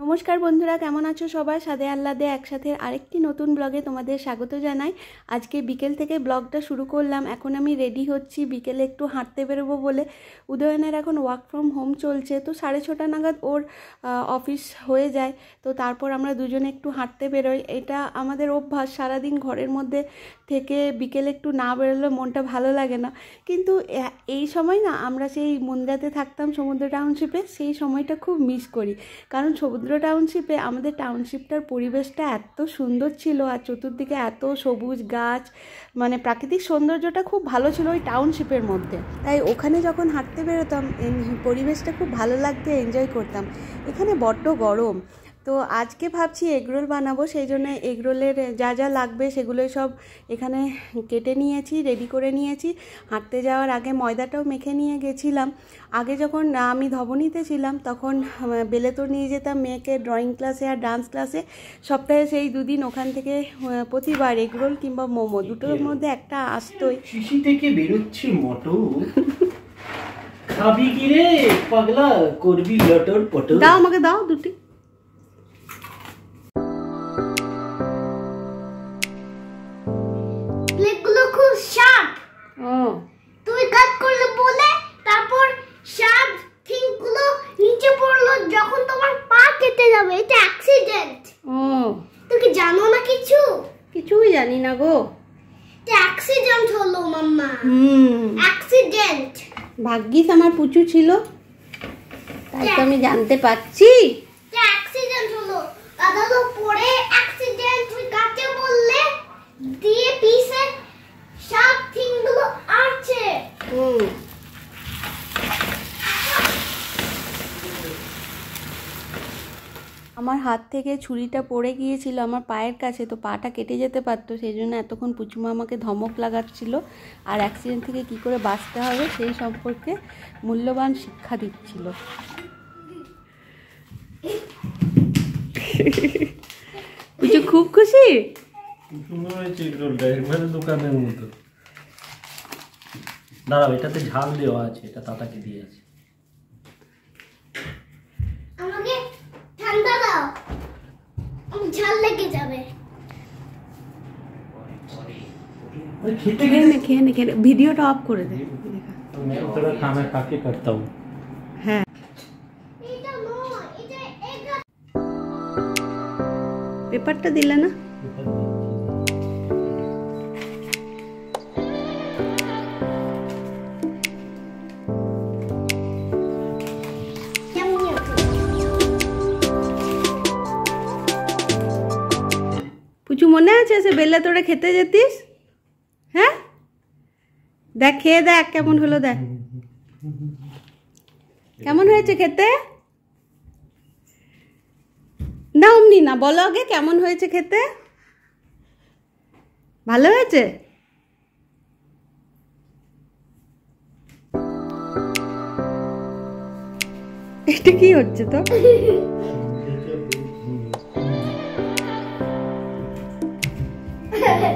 नमस्कार बंधुरा केमन आछो सबाई सादे आह्लादे एकसाथे आरेकटी नतून ब्लगे तोमादेर स्वागत जानाई। आज के बिकेल थेके ब्लगटा शुरू करलाम। एखन आमी रेडी होच्छी बिकेले एकटू हाঁटते बेरोबो बोले। उदयনের এখন ওয়ার্ক ফ্রম হোম চলছে, তো 6:30 নাগাদ ওর অফিস হয়ে যায়। তো তারপর আমরা দুজনে একটু হাঁটতে বেরোই। এটা আমাদের অভ্যাস, সারাদিন ঘরের মধ্যে থেকে বিকেলে একটু না বেরোলে মনটা ভালো লাগে না। কিন্তু এই সময় না আমরা সেই মুন্দ্রাতে থাকতাম সমুদ্র টাউনশিপে, সেই সময়টা খুব মিস করি। কারণ সমুদ্র টাউনশিপে আমাদের টাউনশিপটার পরিবেশটা এত সুন্দর ছিল আর চতুর্দিকে এত সবুজ গাছ, মানে প্রাকৃতিক সৌন্দর্যটা খুব ভালো ছিল ওই টাউনশিপের মধ্যে। তাই ওখানে যখন হাঁটতে বেরোতাম পরিবেশটা খুব ভালো লাগতে এনজয় করতাম। এখানে বড্ড গরম, তো আজকে ভাবছি এগরোল বানাবো। সেই জন্য এগরোলের যা যা লাগবে সেগুলোই সব এখানে কেটে নিয়েছি, রেডি করে নিয়েছি। হাঁটতে যাওয়ার আগে ময়দাটাও মেখে নিয়ে গেছিলাম। আগে যখন আমি ধবনীতে ছিলাম তখন বেলেতর নিয়ে যেতাম মেয়েকে ড্রয়িং ক্লাসে আর ডান্স ক্লাসে। সপ্তাহে সেই দুদিন ওখান থেকে প্রতিবার এগরোল কিংবা মোমো দুটোর মধ্যে একটা আসতোই। শিশি থেকে বেরোচ্ছে মটর, খাবি কি রে পাগলা, করবি লটর পটর। দাও আমাকে, দাও দুটি। প্লেটগুলো খুব শার্প। ও তুই কাট করলে বলে তারপর শার্প থিংগুলো নিচে পড়লো যখন তোমার পা কেটে যাবে। এটা অ্যাক্সিডেন্ট। ও তুই কি জানো না কিছু? কিছুই জানি না গো। এটা অ্যাক্সিডেন্ট হলো মাম্মা। অ্যাক্সিডেন্ট। ভাগ্যিস আমার পুচু ছিল, তাই তো আমি জানতে পারছি। এটা অ্যাক্সিডেন্ট হলো। দাদা তো পড়ে অ্যাক্সিডেন্ট তুই কাটতে বললে দিয়ে পিসে শার্প থিংগুলো আছে। আমার হাত থেকে ছুরিটা পড়ে গিয়েছিল আমার পায়ের কাছে, তো পাটা কেটে যেতে পারতো। সেই জন্য এতক্ষণ পুচুমা আমাকে ধমক লাগাচ্ছিল আর অ্যাক্সিডেন্ট থেকে কি করে বাঁচতে হবে সেই সম্পর্কে মূল্যবান শিক্ষা দিচ্ছিল। পুচু খুব খুশি। সুন্দর হয়েছে এগরোলটা, একবারে দোকানের মতো। দাঁড়াও, এটাতে ঝাল দেওয়া আছে, এটা তাতাকে দিয়ে আছে। আমাকে ঠান্ডা দাও, ঝাল লেগে যাবে। খেয়ে নে ভিডিওটা অফ করে দে। मैं थोड़ा खाना खा के करता हूँ। হ্যাঁ, এটা নয়, এটা এগা। পেপারটা দিলে না? পুচু মনে আছে সে বেলে তোরে খেতে যেতিস? হ্যাঁ, দেখ খেয়ে দেখ কেমন হলো, দেখ কেমন হয়েছে খেতে। না অমনি না, বলো আগে কেমন হয়েছে খেতে। ভালো হয়েছে? এটা কি হচ্ছে তো?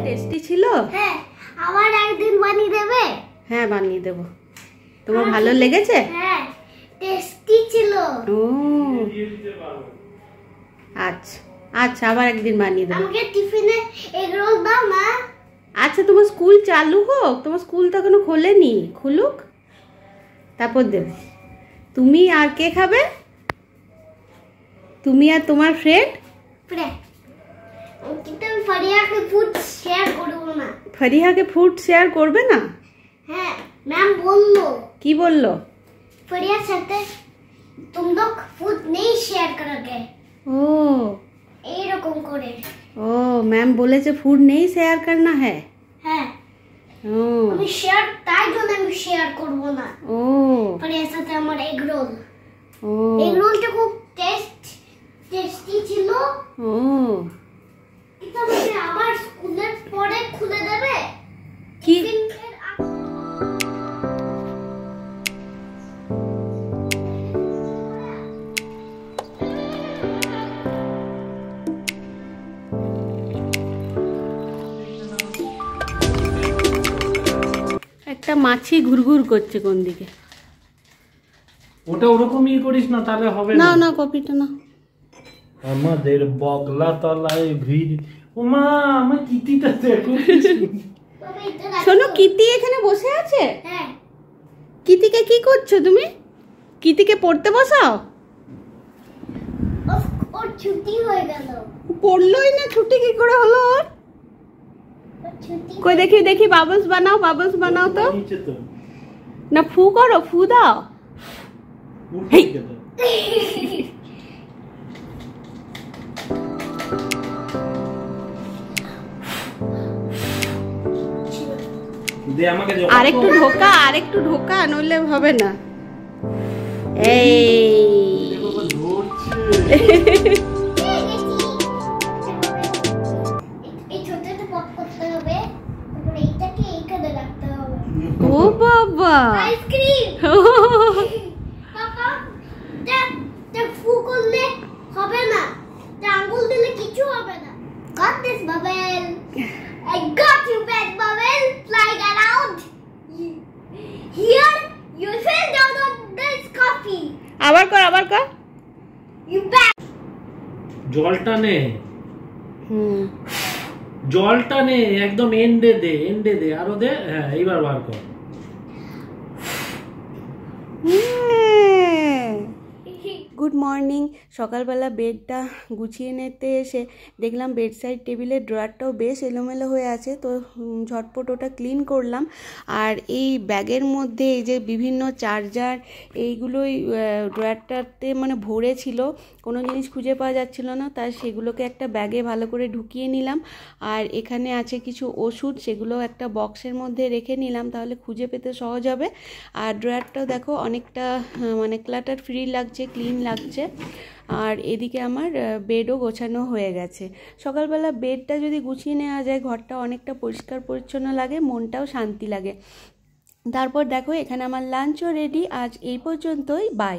টেস্টি ছিল? হ্যাঁ, আবার একদিন বানিয়ে দেবে? হ্যাঁ বানিয়ে দেব। তোমার ভালো লেগেছে? হ্যাঁ, টেস্টি ছিল। ও আচ্ছা আচ্ছা, আবার একদিন বানিয়ে দেবো। আমাকে টিফিনে এগরোল দাও না। আচ্ছা তোমার স্কুল চালু হোক, তোমার স্কুল তো এখনো খোলেনি, খুলুক তারপর দেবে। তুমি আর কে খাবে? তুমি আর তোমার ফ্রেন্ড? কিন্তু আমি ফারিয়াকে ফুড শেয়ার করব না। ফারিহাকে ফুড শেয়ার করবে না? হ্যাঁ, ম্যাম বললো। কি বললো? फरिया साथे तुम लोग फूड नहीं शेयर करोगे। ও এই রকম করে। ও ম্যাম বলেছে ফুড নেই শেয়ার করনা है। হ্যাঁ, ও আমি শেয়ার, তাই জন্য আমি শেয়ার করব না। ও ফরিয়ার সাথে আমার এগ রোল। ও এগ রোলটা খুব টেস্টি ছিল। ও এটা আমাকে আবার স্কুলের পরে খুলে দেবে কি? একটা মাছি ঘুরঘুর করছে কোন দিকে। ওটা ওরকমই করিস না, তাহলে হবে না না। না কপিটা না। আমাদের বগলা তলায় ভিড়। ওমা আমার কিতিটা দেখো। বাবা এটা রাখো। শোনো, কিতি এখানে বসে আছে। হ্যাঁ কিতিকে কি করছো তুমি? কিতিকে পড়তে বসাও। ওর ছুটি হয়ে গেল। পড়লোই না, ছুটি কি করে হলো ওর? ওর ছুটি কই দেখি দেখি, বাবলস বানাও, বাবলস বানাও তো। নিচে তো না, ফু করো, ফু দাও। উঠে গেল। দে আমাকে যখন আরেকটু ঢোকা, আরেকটু ঢোকা, নইলে হবে না। এই ধরছে। এই ছোটটা পপ করতে হবে, তারপরে এইটাকে এইখানে রাখতে হবে। ও বাবা। আইসক্রিম বাবা, এটা ফু করলে হবে না, এটা আঙ্গুল দিলে কিছু হবে না। Got this, Bubble. I got you back, Bubble. Flying around. Here, you fell down on this coffee. আবার কর, আবার কর। You back. জলটা নে, হুম, জলটা নে, একদম এন্ডে দে, এন্ডে দে, আরো দে। হ্যাঁ এইবার বার কর। Good morning. সকালবেলা বেডটা গুছিয়ে নিতে এসে দেখলাম বেডসাইড টেবিলের ড্রয়ারটাও বেশ এলোমেলো হয়ে আছে, তো ঝটপট ওটা ক্লিন করলাম। আর এই ব্যাগের মধ্যে এই যে বিভিন্ন চার্জার এইগুলোই ড্রয়ারটাতে মানে ভরে ছিল, কোনো জিনিস খুঁজে পাওয়া যাচ্ছিল না, তাই সেগুলোকে একটা ব্যাগে ভালো করে ঢুকিয়ে নিলাম। আর এখানে আছে কিছু ওষুধ, সেগুলো একটা বক্সের মধ্যে রেখে নিলাম, তাহলে খুঁজে পেতে সহজ হবে। আর ড্রয়ারটাও দেখো অনেকটা মানে ক্লাটার ফ্রি লাগছে, ক্লিন লাগছে। আর এদিকে আমার বেডও গোছানো হয়ে গেছে। সকালবেলা বেডটা যদি গুছিয়ে নেওয়া যায়, ঘরটা অনেকটা পরিষ্কার পরিচ্ছন্ন লাগে, মনটাও শান্তি লাগে। তারপর দেখো এখানে আমার লাঞ্চও রেডি। আজ এই পর্যন্তই, বাই।